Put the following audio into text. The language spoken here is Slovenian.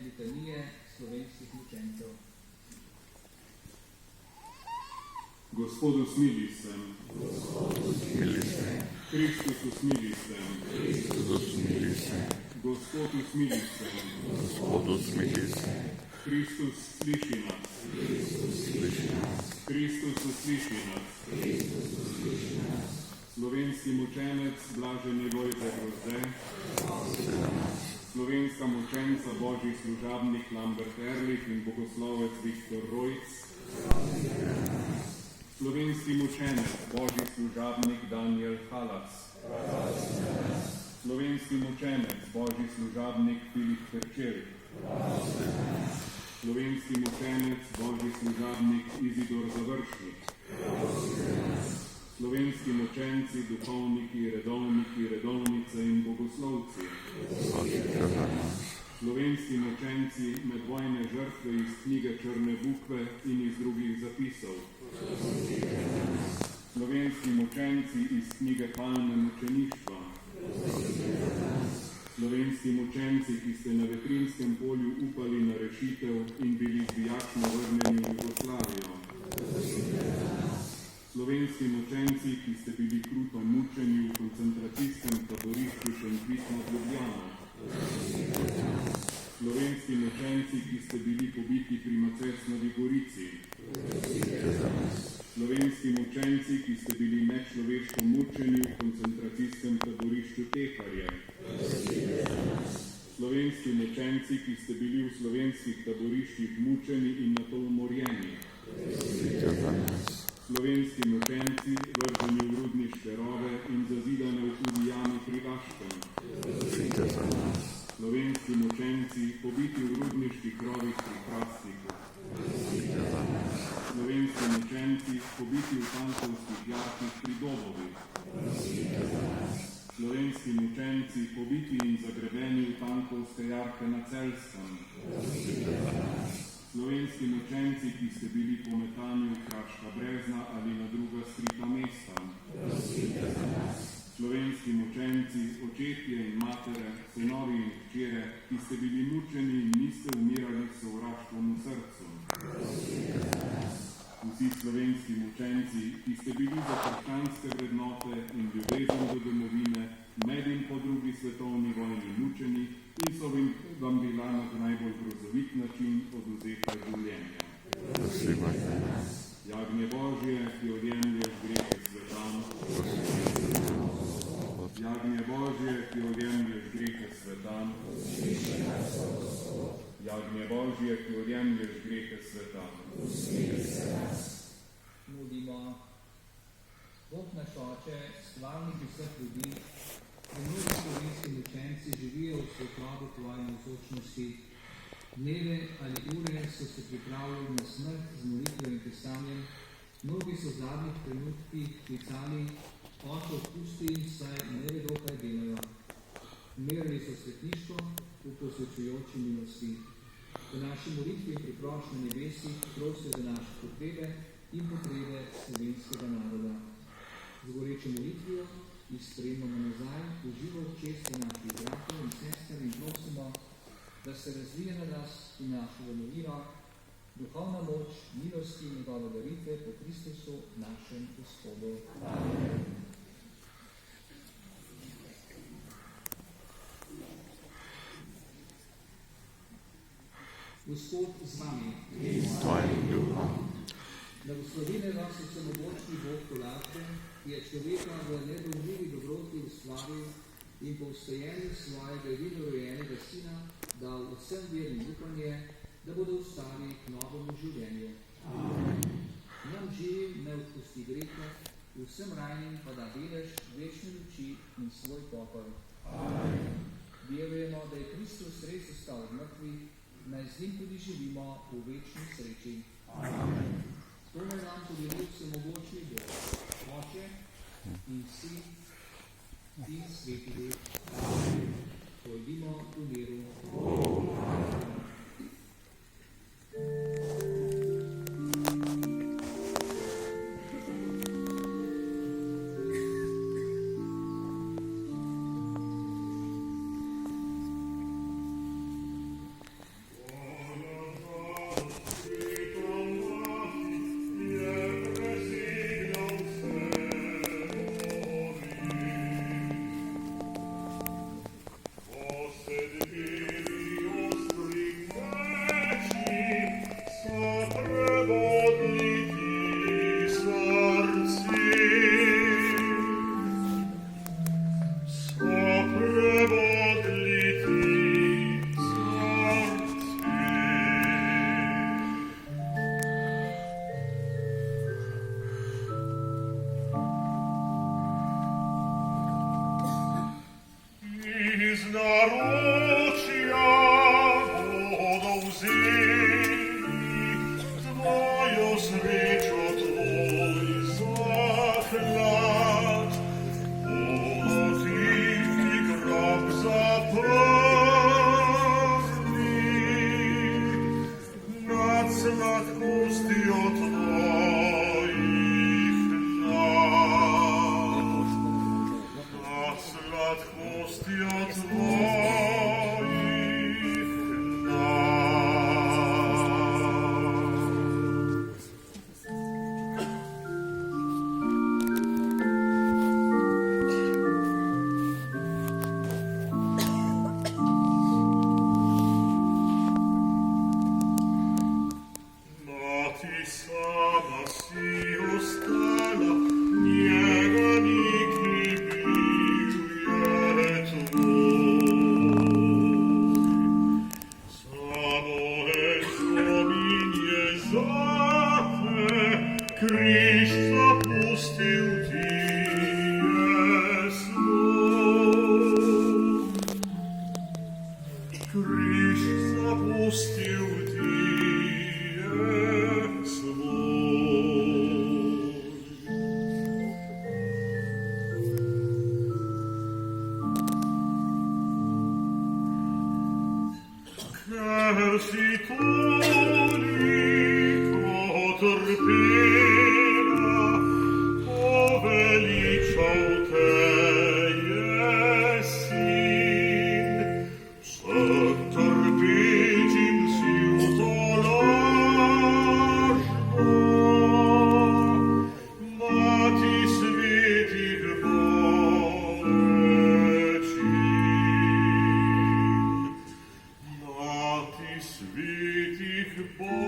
litanije slovenskih mučencev. Gospodu smili se. Kristus usmili se. Gospod usmili se. Kristus sliši nas. Kristus usliši nas. Slovenski mučenec Blaženi Lojze Grozde, slovenska mučenca Božji služabnik Lambert Erlich in bogoslovec Viktor Rojc, slovenski mučenec Božji služabnik Daniel Halas, slovenski mučenec Božji služabnik Filip Perčerik, slovenski mučenec Božji služabnik Izidor Završnik, slovenski mučenci, duhovniki, redovnice in bogoslovci, slovenski mučenci medvojne žrtve iz knjige Črne bukve in iz drugih zapisov, slovenski mučenci iz knjige Palme mučeništva, slovenski mučenci, ki ste na Vetrinskem polju upali na rešitev in bili zbijačno vrnjeni v Jugoslavijo, slovenski mučenci, ki ste bili kruto mučeni v koncentracijskem taborišču Šentvid nad Ljubljano, slovenski mučenci, ki ste bili pobiti pri Macesnovi Gorici, slovenski mučenci, ki ste bili nečloveško mučeni v koncentracijskem taborišču Teharje, slovenski mučenci, ki ste bili v slovenskih taboriščih mučeni in nato umorjeni, slovenski mučenci, vrženi v rudniške rove in zazidane v hudi jami pri Laškem, slovenski mučenci, pobiti v rudniških rovih pri Hrastniku, slovenski mučenci, pobiti v tankovskih jarkih pri Dobovi, slovenski mučenci, pobiti in zagrebeni v tankovske jarke na Celskem, slovenski mučenci, ki ste bili pometani v Kraška brezna ali na druga skrita mesta, slovenski mučenci, očetje in matere, sinovi in hčere, ki ste bili mučeni in niste umirali s sovraštvom v srcu, vsi slovenski mučenci, ki ste bili za krščanske vrednote in ljubezen do domovine med in po drugi svetovni vojni mučeni in so vam bila na najbolj grozovit način odvzeta življenja. Jagnje Božje, ki odjemlješ grehe sveta, Jagnje Božje, ki odjemlješ grehe sveta, Jagnje Božje, ki odjemlješ grehe sveta. Nudimo. Bog naš Oče, stvarnik vseh ljudi, mnogi slovenski mučenci živijo v svetlobi tvoje navzočnosti. Dneve ali ure so se pripravljali na smrt z molitvijo in pisanjem, mnogi so v zadnjih trenutkih klicali, Oče odpusti, saj ne vedo, kaj delajo. Umirali so svetniško v posvečujoči milosti. V naši molitvi in priprošnji nebesi prosijo za naše potrebe in potrebe slovenskega naroda. Z gorečo molitvijo jih sprejemamo nazaj v živo čest naših bratov in sester in prosimo, da se razvije na nas in našo domovino duhovna moč, milosti in njegove daritve po Kristusu, našem Gospodu. Amen. Gospod z vami. Blagoslovine vas vsemogočni Bog Tolače, ki je človeka v nedolžljivi dobroti ustvaril in po vstojenju svojega edinorojenega sina dal vsem vernim upanje, da bodo vstali k novemu življenju. Amen. Nam živim ne odpusti greha, vsem rajnim pa da delež večne luči in svoj pokoj. Amen. Verujemo, da je Kristus res vstal od mrtvih, naj z njim tudi živimo v večni sreči. Amen. To naj nam podelil vsemogočni Bog, Oče in Sin in Sveti Duh. Amen. Pojdimo v miru. zapustil tijek svoj. Ker si toliko trpela, poveličal te je sin. Vseh trpečim si utolažba, Mati svetih bolečin. Mati svetih bolečin.